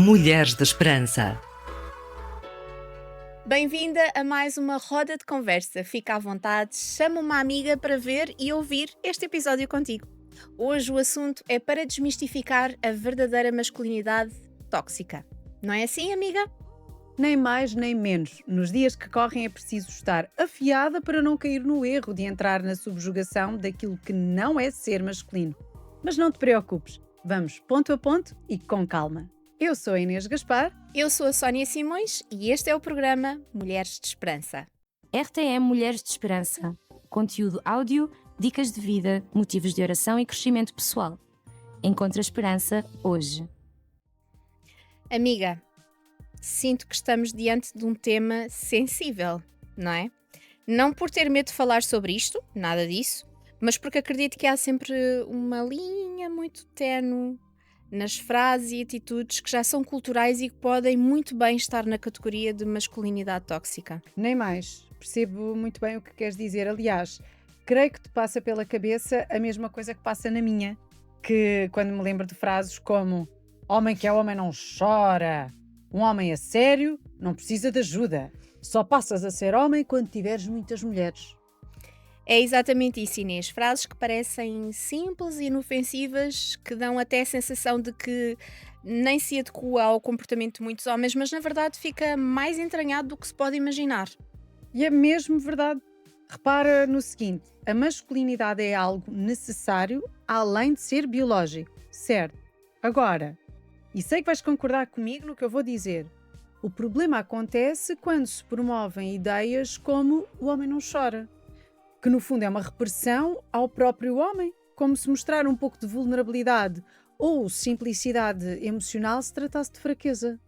Mulheres de Esperança. Bem-vinda a mais uma roda de conversa. Fica à vontade, chama uma amiga para ver e ouvir este episódio contigo. Hoje o assunto é para desmistificar a verdadeira masculinidade tóxica. Não é assim, amiga? Nem mais nem menos. Nos dias que correm é preciso estar afiada para não cair no erro de entrar na subjugação daquilo que não é ser masculino. Mas não te preocupes, vamos ponto a ponto e com calma. Eu sou a Inês Gaspar. Eu sou a Sónia Simões e este é o programa Mulheres de Esperança. RTM Mulheres de Esperança. Conteúdo áudio, dicas de vida, motivos de oração e crescimento pessoal. Encontra a esperança hoje. Amiga, sinto que estamos diante de um tema sensível, não é? Não por ter medo de falar sobre isto, nada disso, mas porque acredito que há sempre uma linha muito ténue nas frases e atitudes que já são culturais e que podem muito bem estar na categoria de masculinidade tóxica. Nem mais. Percebo muito bem o que queres dizer. Aliás, creio que te passa pela cabeça a mesma coisa que passa na minha. Que quando me lembro de frases como homem que é homem não chora, um homem a sério não precisa de ajuda, só passas a ser homem quando tiveres muitas mulheres. É exatamente isso, Inês. Frases que parecem simples e inofensivas, que dão até a sensação de que nem se adequa ao comportamento de muitos homens, mas na verdade fica mais entranhado do que se pode imaginar. E é mesmo verdade. Repara no seguinte, a masculinidade é algo necessário além de ser biológico, certo? Agora, e sei que vais concordar comigo no que eu vou dizer, o problema acontece quando se promovem ideias como o homem não chora, que no fundo é uma repressão ao próprio homem, como se mostrar um pouco de vulnerabilidade ou simplicidade emocional se tratasse de fraqueza.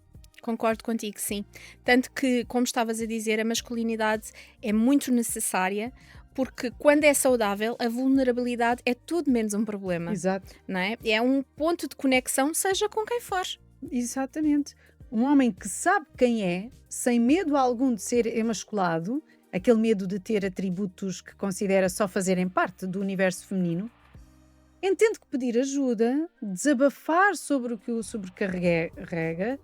Concordo contigo, sim. Tanto que, como estavas a dizer, a masculinidade é muito necessária, porque quando é saudável, a vulnerabilidade é tudo menos um problema. Exato. Não é? É um ponto de conexão, seja com quem for. Exatamente. Um homem que sabe quem é, sem medo algum de ser emasculado, aquele medo de ter atributos que considera só fazerem parte do universo feminino, entende que pedir ajuda, desabafar sobre o que o sobrecarrega,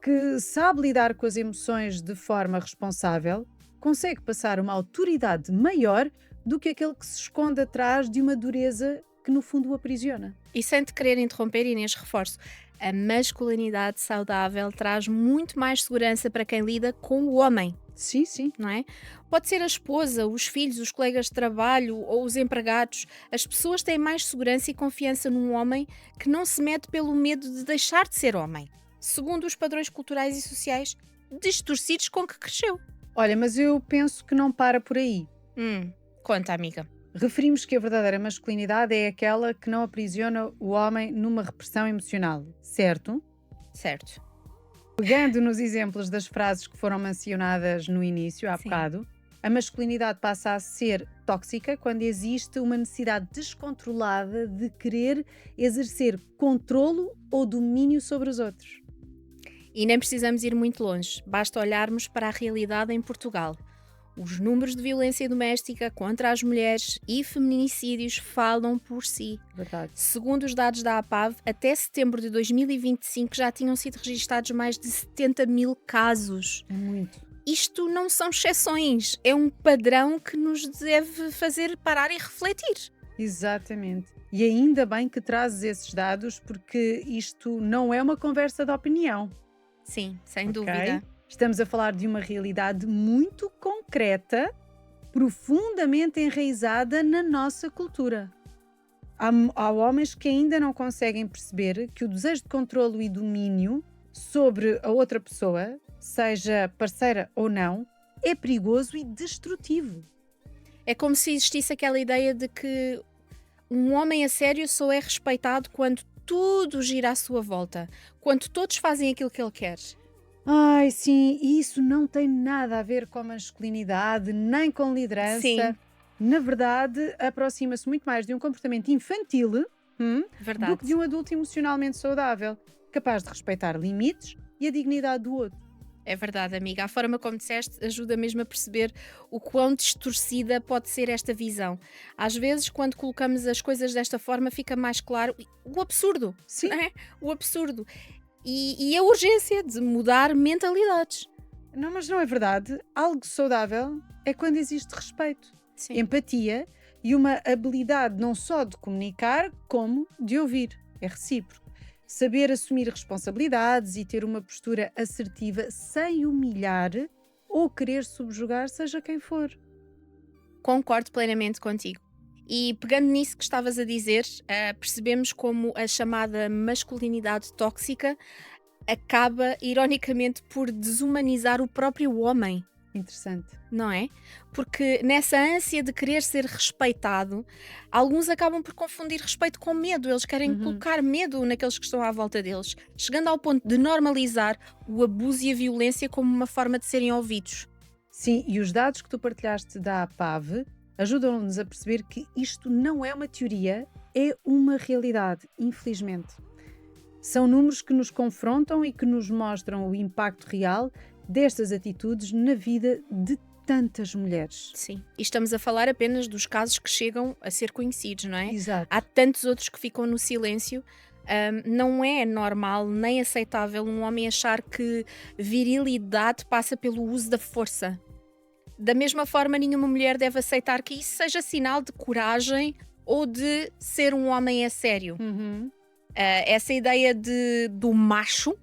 que sabe lidar com as emoções de forma responsável, consegue passar uma autoridade maior do que aquele que se esconde atrás de uma dureza que no fundo o aprisiona. E sem te querer interromper, Inês, reforço, a masculinidade saudável traz muito mais segurança para quem lida com o homem. Sim, sim. Não é? Pode ser a esposa, os filhos, os colegas de trabalho ou os empregados. As pessoas têm mais segurança e confiança num homem que não se mete pelo medo de deixar de ser homem, segundo os padrões culturais e sociais distorcidos com que cresceu. Olha, mas eu penso que não para por aí. Conta, amiga. Referimos que a verdadeira masculinidade é aquela que não aprisiona o homem numa repressão emocional, certo? Certo. Pegando nos exemplos das frases que foram mencionadas no início, há Sim. bocado, a masculinidade passa a ser tóxica quando existe uma necessidade descontrolada de querer exercer controlo ou domínio sobre os outros. E nem precisamos ir muito longe, basta olharmos para a realidade em Portugal. Os números de violência doméstica contra as mulheres e feminicídios falam por si. Verdade. Segundo os dados da APAV, até setembro de 2025 já tinham sido registados mais de 70 mil casos. É muito. Isto não são exceções, é um padrão que nos deve fazer parar e refletir. Exatamente. E ainda bem que trazes esses dados, porque isto não é uma conversa de opinião. Sim, sem Ok? dúvida. Estamos a falar de uma realidade muito concreta, profundamente enraizada na nossa cultura. Há homens que ainda não conseguem perceber que o desejo de controlo e domínio sobre a outra pessoa, seja parceira ou não, é perigoso e destrutivo. É como se existisse aquela ideia de que um homem a sério só é respeitado quando tudo gira à sua volta, quando todos fazem aquilo que ele quer. Ai, sim, e isso não tem nada a ver com masculinidade, nem com liderança. Sim. Na verdade, aproxima-se muito mais de um comportamento infantil Verdade. do que de um adulto emocionalmente saudável, capaz de respeitar limites e a dignidade do outro. É verdade, amiga. A forma como disseste ajuda mesmo a perceber o quão distorcida pode ser esta visão. Às vezes, quando colocamos as coisas desta forma, fica mais claro o absurdo. Sim. Não é? O absurdo. e a urgência de mudar mentalidades. Não, mas não é verdade. Algo saudável é quando existe respeito, Sim. empatia e uma habilidade não só de comunicar, como de ouvir. É recíproco. Saber assumir responsabilidades e ter uma postura assertiva sem humilhar ou querer subjugar seja quem for. Concordo plenamente contigo. E pegando nisso que estavas a dizer, percebemos como a chamada masculinidade tóxica acaba, ironicamente, por desumanizar o próprio homem, Interessante. não é? Porque nessa ânsia de querer ser respeitado, alguns acabam por confundir respeito com medo. Eles querem Uhum. colocar medo naqueles que estão à volta deles, chegando ao ponto de normalizar o abuso e a violência como uma forma de serem ouvidos. Sim, e os dados que tu partilhaste da APAV ajudam-nos a perceber que isto não é uma teoria, é uma realidade, infelizmente. São números que nos confrontam e que nos mostram o impacto real destas atitudes na vida de tantas mulheres. Sim. E estamos a falar apenas dos casos que chegam a ser conhecidos, não é? Exato. Há tantos outros que ficam no silêncio. Não é normal nem aceitável um homem achar que virilidade passa pelo uso da força. Da mesma forma, nenhuma mulher deve aceitar que isso seja sinal de coragem ou de ser um homem a sério. Uhum. Essa ideia do macho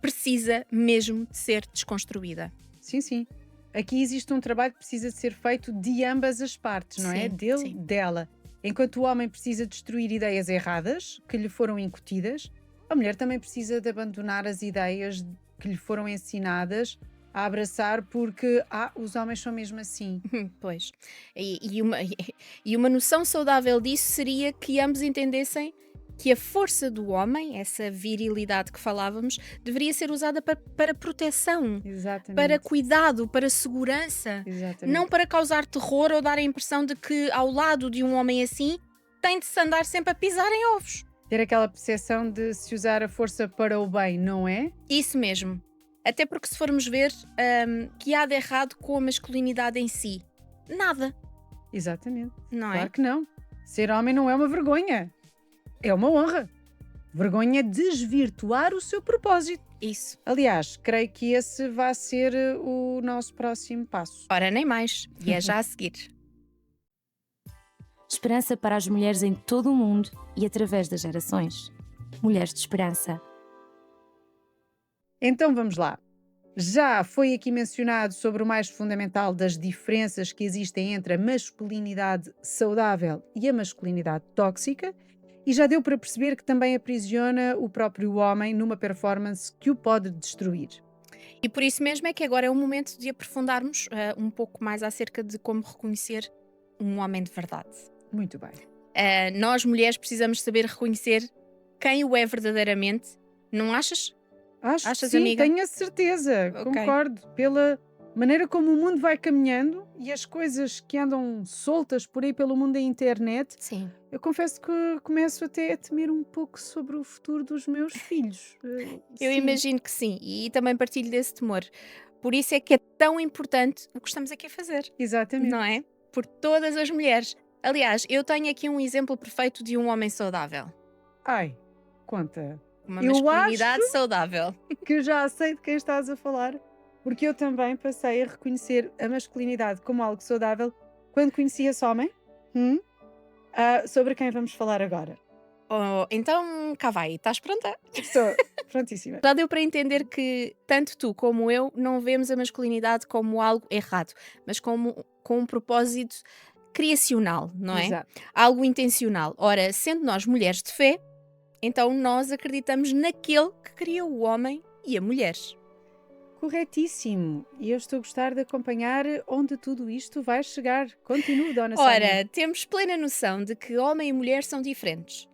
precisa mesmo de ser desconstruída. Sim, sim. Aqui existe um trabalho que precisa de ser feito de ambas as partes, não é? Sim, Dele, sim. dela. Enquanto o homem precisa destruir ideias erradas que lhe foram incutidas, a mulher também precisa de abandonar as ideias que lhe foram ensinadas a abraçar porque os homens são mesmo assim. Pois. E uma noção saudável disso seria que ambos entendessem que a força do homem, essa virilidade que falávamos, deveria ser usada para proteção, Exatamente. para cuidado, para segurança. Exatamente. Não para causar terror ou dar a impressão de que ao lado de um homem assim tem de se andar sempre a pisar em ovos. Ter aquela percepção de se usar a força para o bem, não é? Isso mesmo. Até porque se formos ver, que há de errado com a masculinidade em si? Nada, Exatamente. não Claro é? que não. Ser homem não é uma vergonha. É uma honra. Vergonha é desvirtuar o seu propósito. Isso. Aliás, creio que esse vai ser o nosso próximo passo. Ora, nem mais. E é já a seguir. Esperança para as mulheres em todo o mundo e através das gerações. Mulheres de Esperança. Então vamos lá. Já foi aqui mencionado sobre o mais fundamental das diferenças que existem entre a masculinidade saudável e a masculinidade tóxica, e já deu para perceber que também aprisiona o próprio homem numa performance que o pode destruir. E por isso mesmo é que agora é o momento de aprofundarmos um pouco mais acerca de como reconhecer um homem de verdade. Muito bem. Nós, mulheres, precisamos saber reconhecer quem o é verdadeiramente. Não achas? Acho que Achas, sim, amiga? tenho a certeza, Ok. concordo, pela maneira como o mundo vai caminhando e as coisas que andam soltas por aí pelo mundo da internet. Sim. Eu confesso que começo até a temer um pouco sobre o futuro dos meus filhos. Eu Sim. imagino que sim. E também partilho desse temor. Por isso é que é tão importante o que estamos aqui a fazer. Exatamente. Não é? Por todas as mulheres. Aliás, eu tenho aqui um exemplo perfeito de um homem saudável. Ai, conta. Uma Eu masculinidade saudável. Que já sei de quem estás a falar, porque eu também passei a reconhecer a masculinidade como algo saudável quando conheci esse homem. Sobre quem vamos falar agora. Oh, então, cá vai. Estás pronta? Estou prontíssima. Já deu para entender que tanto tu como eu não vemos a masculinidade como algo errado, mas como com um propósito criacional, não é? Exato. Algo intencional. Ora, sendo nós mulheres de fé, então nós acreditamos naquele que criou o homem e a mulher. Corretíssimo. E eu estou a gostar de acompanhar onde tudo isto vai chegar. Continua, Dona Sónia. Ora, temos plena noção de que homem e mulher são diferentes.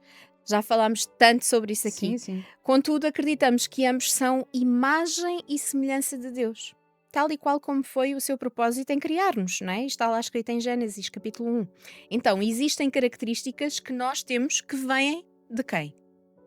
Já falámos tanto sobre isso aqui. Sim, sim. Contudo, acreditamos que ambos são imagem e semelhança de Deus, tal e qual como foi o seu propósito em criar-nos, não é? Está lá escrito em Gênesis, capítulo 1. Então, existem características que nós temos que vêm de quem?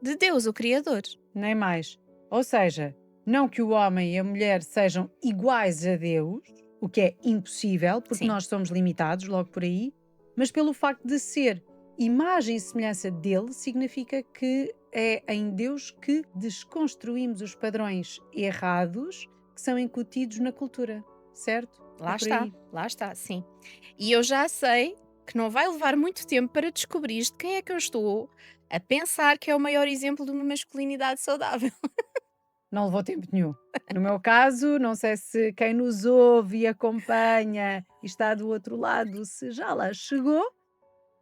De Deus, o Criador. Nem mais. Ou seja, não que o homem e a mulher sejam iguais a Deus, o que é impossível, porque Sim. nós somos limitados logo por aí, mas pelo facto de ser imagem e semelhança dele significa que é em Deus que desconstruímos os padrões errados que são incutidos na cultura, certo? Lá É por está, aí. lá está, sim. E eu já sei que não vai levar muito tempo para descobrir de quem é que eu estou a pensar que é o maior exemplo de uma masculinidade saudável. Não levou tempo nenhum. No meu caso, não sei se quem nos ouve e acompanha e está do outro lado, se já lá chegou,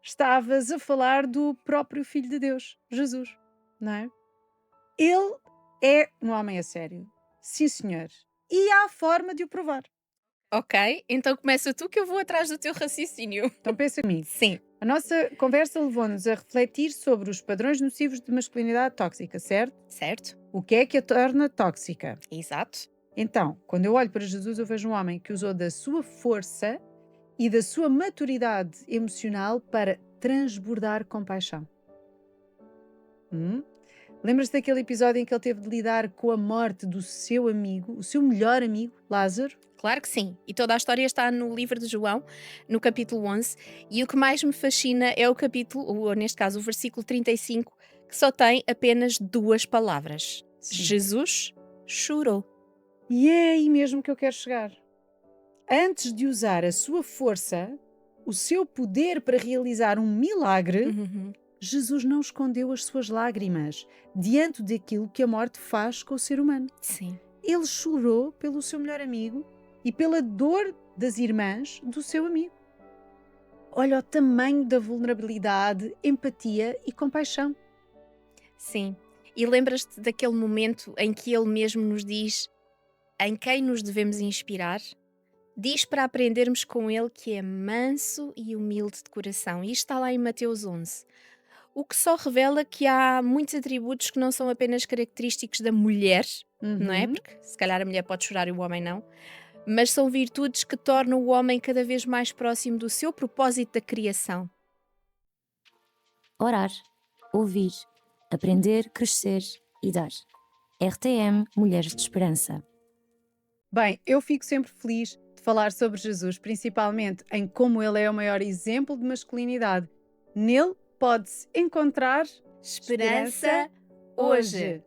estavas a falar do próprio Filho de Deus, Jesus, não é? Ele é um homem a sério. Sim, senhor. E há forma de o provar. Ok, então começa tu que eu vou atrás do teu raciocínio. Então pensa em mim. Sim, A nossa conversa levou-nos a refletir sobre os padrões nocivos de masculinidade tóxica, certo? certo? O que é que a torna tóxica? Exato. Então, quando eu olho para Jesus, eu vejo um homem que usou da sua força e da sua maturidade emocional para transbordar compaixão. Hum? Lembras-te daquele episódio em que ele teve de lidar com a morte do seu amigo, o seu melhor amigo, Lázaro? Claro que sim. E toda a história está no livro de João, no capítulo 11. E o que mais me fascina é o capítulo, ou neste caso o versículo 35, que só tem apenas duas palavras. Sim. Jesus chorou. E é aí mesmo que eu quero chegar. Antes de usar a sua força, o seu poder para realizar um milagre, Uhum. Jesus não escondeu as suas lágrimas diante daquilo que a morte faz com o ser humano. Sim. Ele chorou pelo seu melhor amigo e pela dor das irmãs do seu amigo. Olha o tamanho da vulnerabilidade, empatia e compaixão. Sim. E lembras-te daquele momento em que ele mesmo nos diz em quem nos devemos inspirar? Diz para aprendermos com ele que é manso e humilde de coração. E isto está lá em Mateus 11. O que só revela que há muitos atributos que não são apenas característicos da mulher, não é? Uhum. Porque se calhar a mulher pode chorar e o homem não. Mas são virtudes que tornam o homem cada vez mais próximo do seu propósito da criação. Orar, ouvir, aprender, crescer e dar. RTM Mulheres de Esperança. Bem, eu fico sempre feliz de falar sobre Jesus, principalmente em como ele é o maior exemplo de masculinidade. Nele pode-se encontrar Esperança hoje.